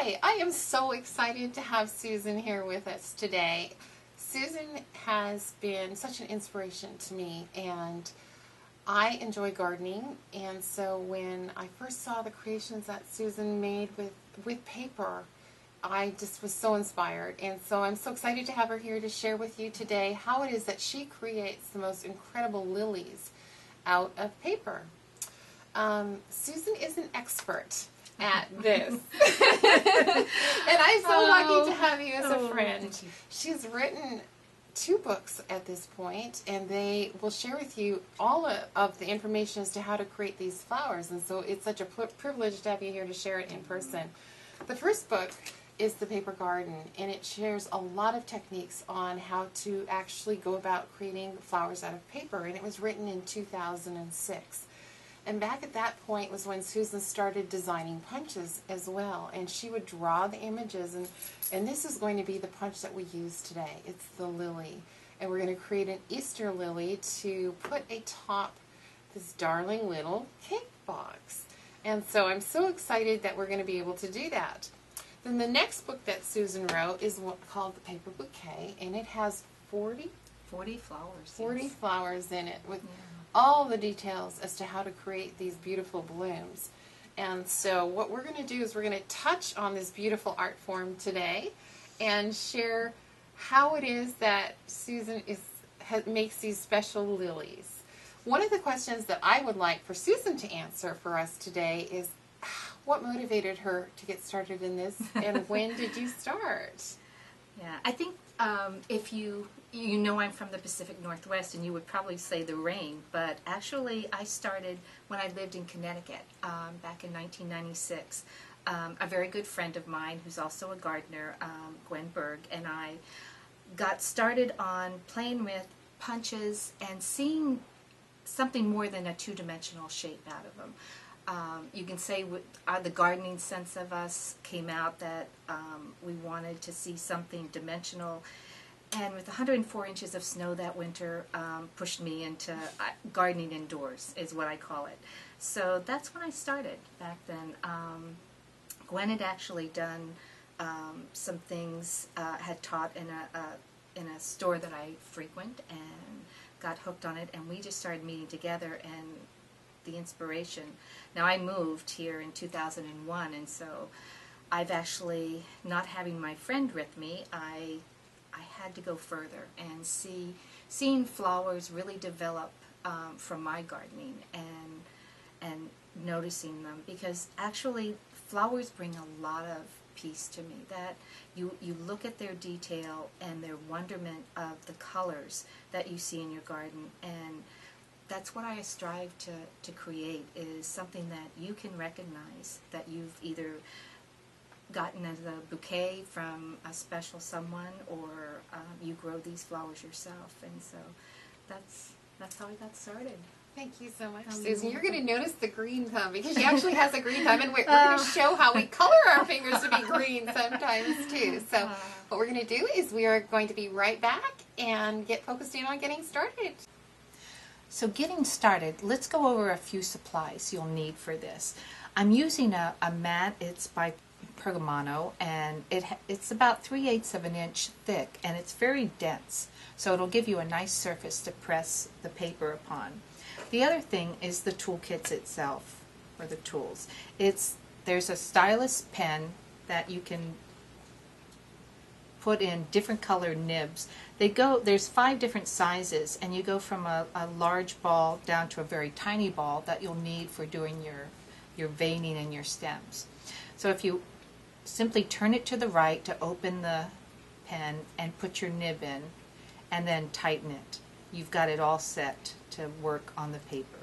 Hi, I am so excited to have Susan here with us today. Susan has been such an inspiration to me, and I enjoy gardening, and so when I first saw the creations that Susan made with paper, I just was so inspired, and so I'm so excited to have her here to share with you today how it is that she creates the most incredible lilies out of paper. Susan is an expert at this. And I'm so lucky to have you as a friend. She's written 2 books at this point, and they will share with you all of the information as to how to create these flowers, and so it's such a privilege to have you here to share it in person. The first book is The Paper Garden, and it shares a lot of techniques on how to actually go about creating flowers out of paper, and it was written in 2006. And back at that point was when Susan started designing punches as well. And she would draw the images, and this is going to be the punch that we use today. It's the lily. And we're going to create an Easter lily to put atop this darling little cake box. And so I'm so excited that we're going to be able to do that. Then the next book that Susan wrote is called The Paper Bouquet, and it has 40 flowers. 40 flowers in it with all the details as to how to create these beautiful blooms. And so what we're going to do is we're going to touch on this beautiful art form today and share how it is that Susan makes these special lilies. One of the questions that I would like for Susan to answer for us today is what motivated her to get started in this, and when did you start? Yeah, I think if you know I'm from the Pacific Northwest, and you would probably say the rain, but actually I started when I lived in Connecticut back in 1996. A very good friend of mine who's also a gardener, Gwen Berg, and I got started on playing with punches and seeing something more than a two-dimensional shape out of them. You can say the gardening sense of us came out that we wanted to see something dimensional, and with 104 inches of snow that winter pushed me into gardening indoors, is what I call it. So that's when I started back then. Gwen had actually done some things, had taught in a store that I frequent, and got hooked on it, and we just started meeting together, and the inspiration. Now I moved here in 2001, and so I've actually, not having my friend with me, I had to go further and seeing flowers really develop from my gardening and noticing them, because actually flowers bring a lot of peace to me. That you look at their detail and their wonderment of the colors that you see in your garden, and that's what I strive to create, is something that you can recognize, that you've either gotten as a bouquet from a special someone, or you grow these flowers yourself. And so that's how I got started. Thank you so much, Susan. You're going to notice the green thumb, because she actually has a green thumb, and we're going to show how we color our fingers to be green sometimes too. So what we're going to do is we are going to be right back and get focused in on getting started. So getting started, let's go over a few supplies you'll need for this. I'm using a mat. It's by Pergamano, and it's about 3/8 of an inch thick, and it's very dense, so it'll give you a nice surface to press the paper upon. The other thing is the toolkits itself, or the tools. There's a stylus pen that you can put in different colored nibs. There's 5 different sizes, and you go from a large ball down to a very tiny ball that you'll need for doing your veining and your stems. So if you simply turn it to the right to open the pen and put your nib in, and then tighten it, you've got it all set to work on the paper.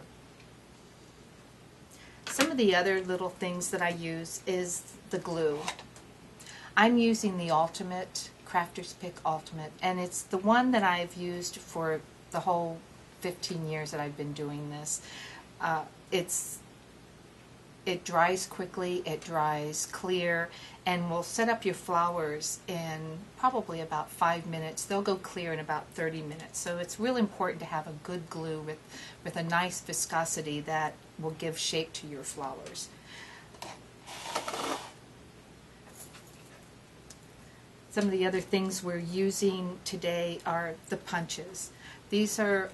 Some of the other little things that I use is the glue. I'm using the Ultimate, Crafter's Pick Ultimate, and it's the one that I've used for the whole 15 years that I've been doing this. It dries quickly, it dries clear, and will set up your flowers in probably about 5 minutes. They'll go clear in about 30 minutes. So it's real important to have a good glue with a nice viscosity that will give shape to your flowers. Some of the other things we're using today are the punches. These are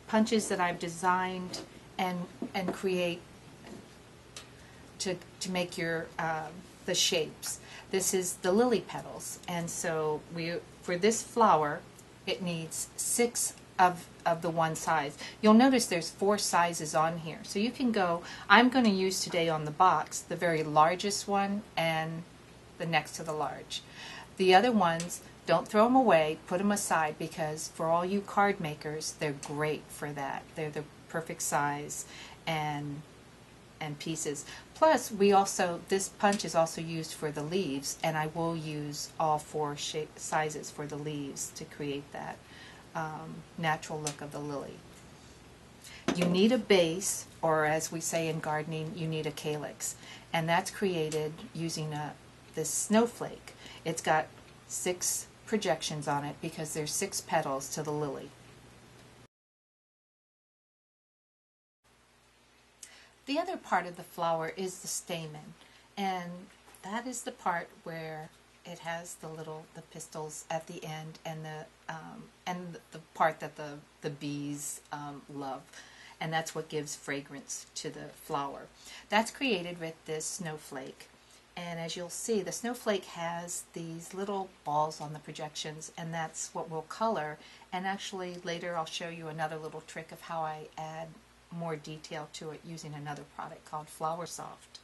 punches that I've designed and create to make your the shapes. This is the lily petals, and so for this flower it needs 6 of the one size. You'll notice there's 4 sizes on here, so you can go. I'm going to use today on the box the very largest one and the next to the large. The other ones, don't throw them away, put them aside, because for all you card makers, they're great for that. They're the perfect size and pieces. Plus, this punch is also used for the leaves, and I will use all 4 sizes for the leaves to create that natural look of the lily. You need a base, or as we say in gardening, you need a calyx, and that's created using this snowflake. It's got 6 projections on it because there's 6 petals to the lily. The other part of the flower is the stamen, and that is the part where it has the pistils at the end, and the part that the bees love, and that's what gives fragrance to the flower. That's created with this snowflake, and as you'll see, the snowflake has these little balls on the projections, and that's what we'll color. And actually later I'll show you another little trick of how I add more detail to it using another product called Flower Soft.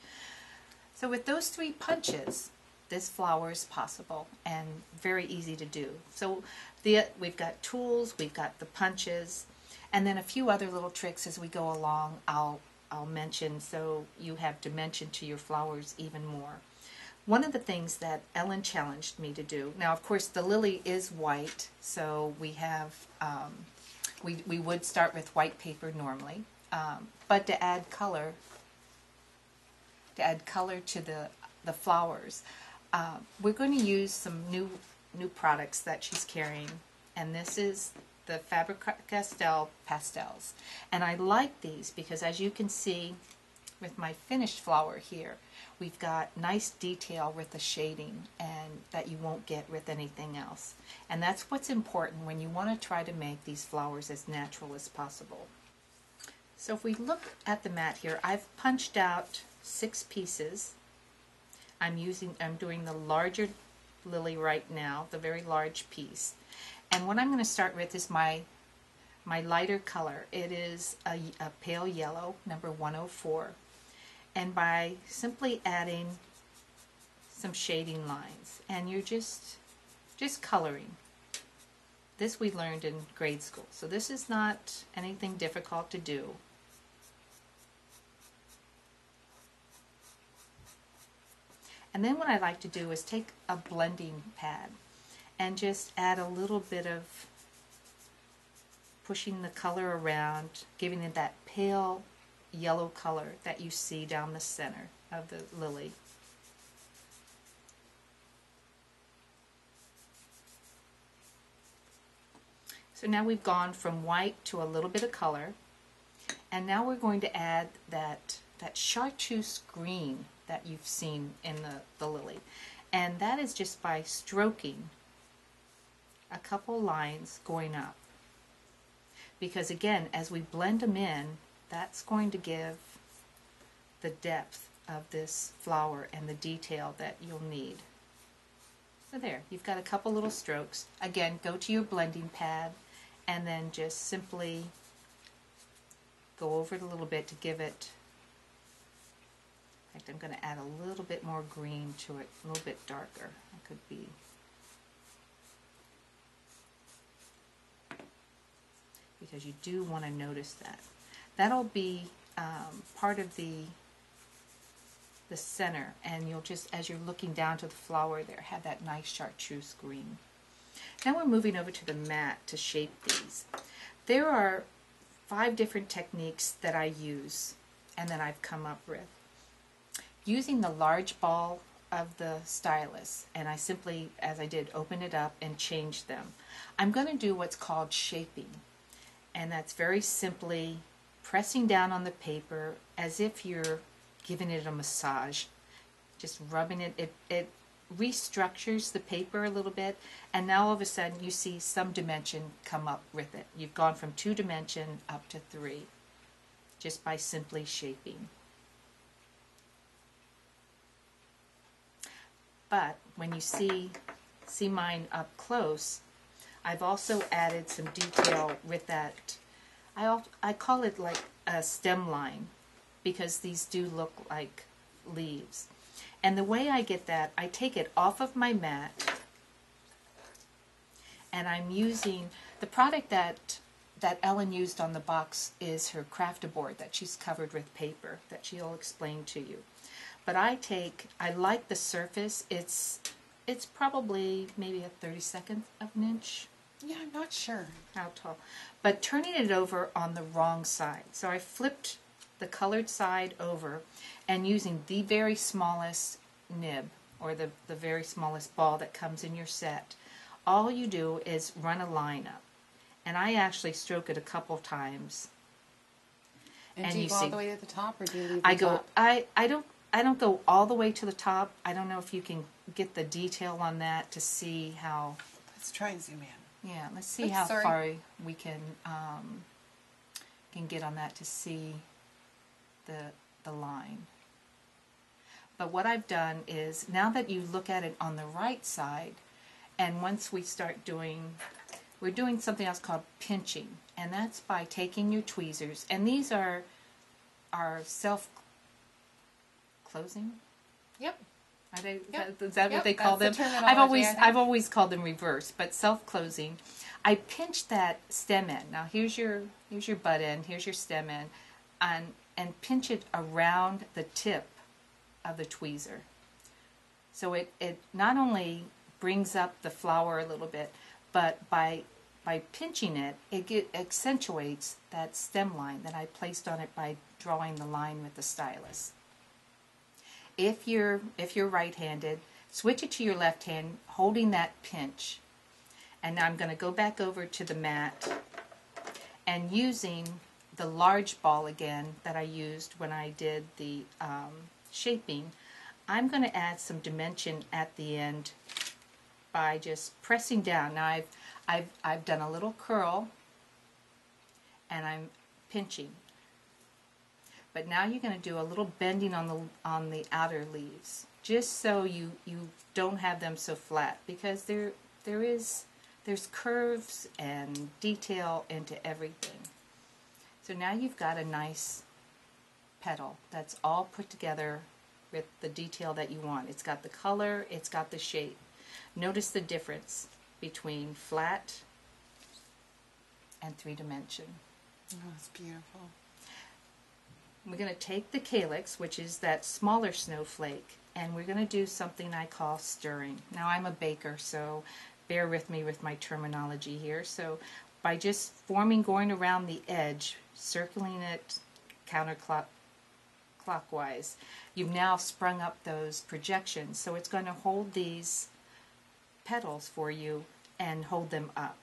So with those 3 punches, this flower is possible and very easy to do. So we've got tools, we've got the punches, and then a few other little tricks as we go along I'll mention, so you have dimension to your flowers even more. One of the things that Ellen challenged me to do, now of course the lily is white, so we have we would start with white paper normally, but to add color to the flowers, we're going to use some new products that she's carrying, and this is the Faber-Castell Pastels. And I like these because, as you can see with my finished flower here, we've got nice detail with the shading, and that you won't get with anything else. And that's what's important when you want to try to make these flowers as natural as possible. So if we look at the mat here, I've punched out 6 pieces. I'm doing the larger lily right now, the very large piece. And what I'm going to start with is my lighter color. It is a pale yellow, number 104. And by simply adding some shading lines, and you're just coloring. This we learned in grade school, so this is not anything difficult to do. And then what I like to do is take a blending pad and just add a little bit of pushing the color around, giving it that pale yellow color that you see down the center of the lily. So now we've gone from white to a little bit of color, and now we're going to add that chartreuse green that you've seen in the lily, and that is just by stroking a couple lines going up, because again, as we blend them in, that's going to give the depth of this flower and the detail that you'll need. So there, you've got a couple little strokes. Again, go to your blending pad and then just simply go over it a little bit to give it, in fact, I'm going to add a little bit more green to it, a little bit darker. It could be, because you do want to notice that. That'll be part of the center, and you'll just, as you're looking down to the flower there, have that nice chartreuse green. Now we're moving over to the mat to shape these. There are 5 different techniques that I use and that I've come up with. Using the large ball of the stylus, and I simply, as I did, open it up and change them. I'm going to do what's called shaping, and that's very simply pressing down on the paper as if you're giving it a massage, just rubbing it. It restructures the paper a little bit, and now all of a sudden you see some dimension come up with it. You've gone from 2 dimension up to 3 just by simply shaping. But when you see mine up close, I've also added some detail with that. I call it like a stem line, because these do look like leaves. And the way I get that, I take it off of my mat, and I'm using the product that Ellen used on the box is her craftaboard that she's covered with paper that she'll explain to you. But I like the surface. It's probably maybe a 32nd of an inch. Yeah, I'm not sure how tall. But turning it over on the wrong side. So I flipped the colored side over and using the very smallest nib, or the very smallest ball that comes in your set. All you do is run a line up. And I actually stroke it a couple times. And do you go all the way to the top, or do you leave the I go, top? I don't go all the way to the top. I don't know if you can get the detail on that to see how. Let's try and zoom in. Yeah, let's see how far we can get on that to see the line. But what I've done is, now that you look at it on the right side, and once we start we're doing something else called pinching, and that's by taking your tweezers, and these are self-closing. Yep. Are they, Yep. Is that what they call them? The terminology, I've always called them reverse, but self-closing. I pinch that stem end. Now here's your butt end, here's your stem end, and pinch it around the tip of the tweezer. So it not only brings up the flower a little bit, but by pinching it, it accentuates that stem line that I placed on it by drawing the line with the stylus. If you're right-handed, switch it to your left hand, holding that pinch. And now I'm going to go back over to the mat and using the large ball again that I used when I did the shaping, I'm going to add some dimension at the end by just pressing down. Now I've done a little curl and I'm pinching. But now you're going to do a little bending on the outer leaves, just so you don't have them so flat, because there's curves and detail into everything. So now you've got a nice petal that's all put together with the detail that you want. It's got the color, it's got the shape. Notice the difference between flat and 3-dimension. Oh, it's beautiful. We're going to take the calyx, which is that smaller snowflake, and we're going to do something I call stirring. Now I'm a baker, so bear with me with my terminology here. So by just going around the edge, circling it counterclockwise, you've now sprung up those projections. So it's going to hold these petals for you and hold them up.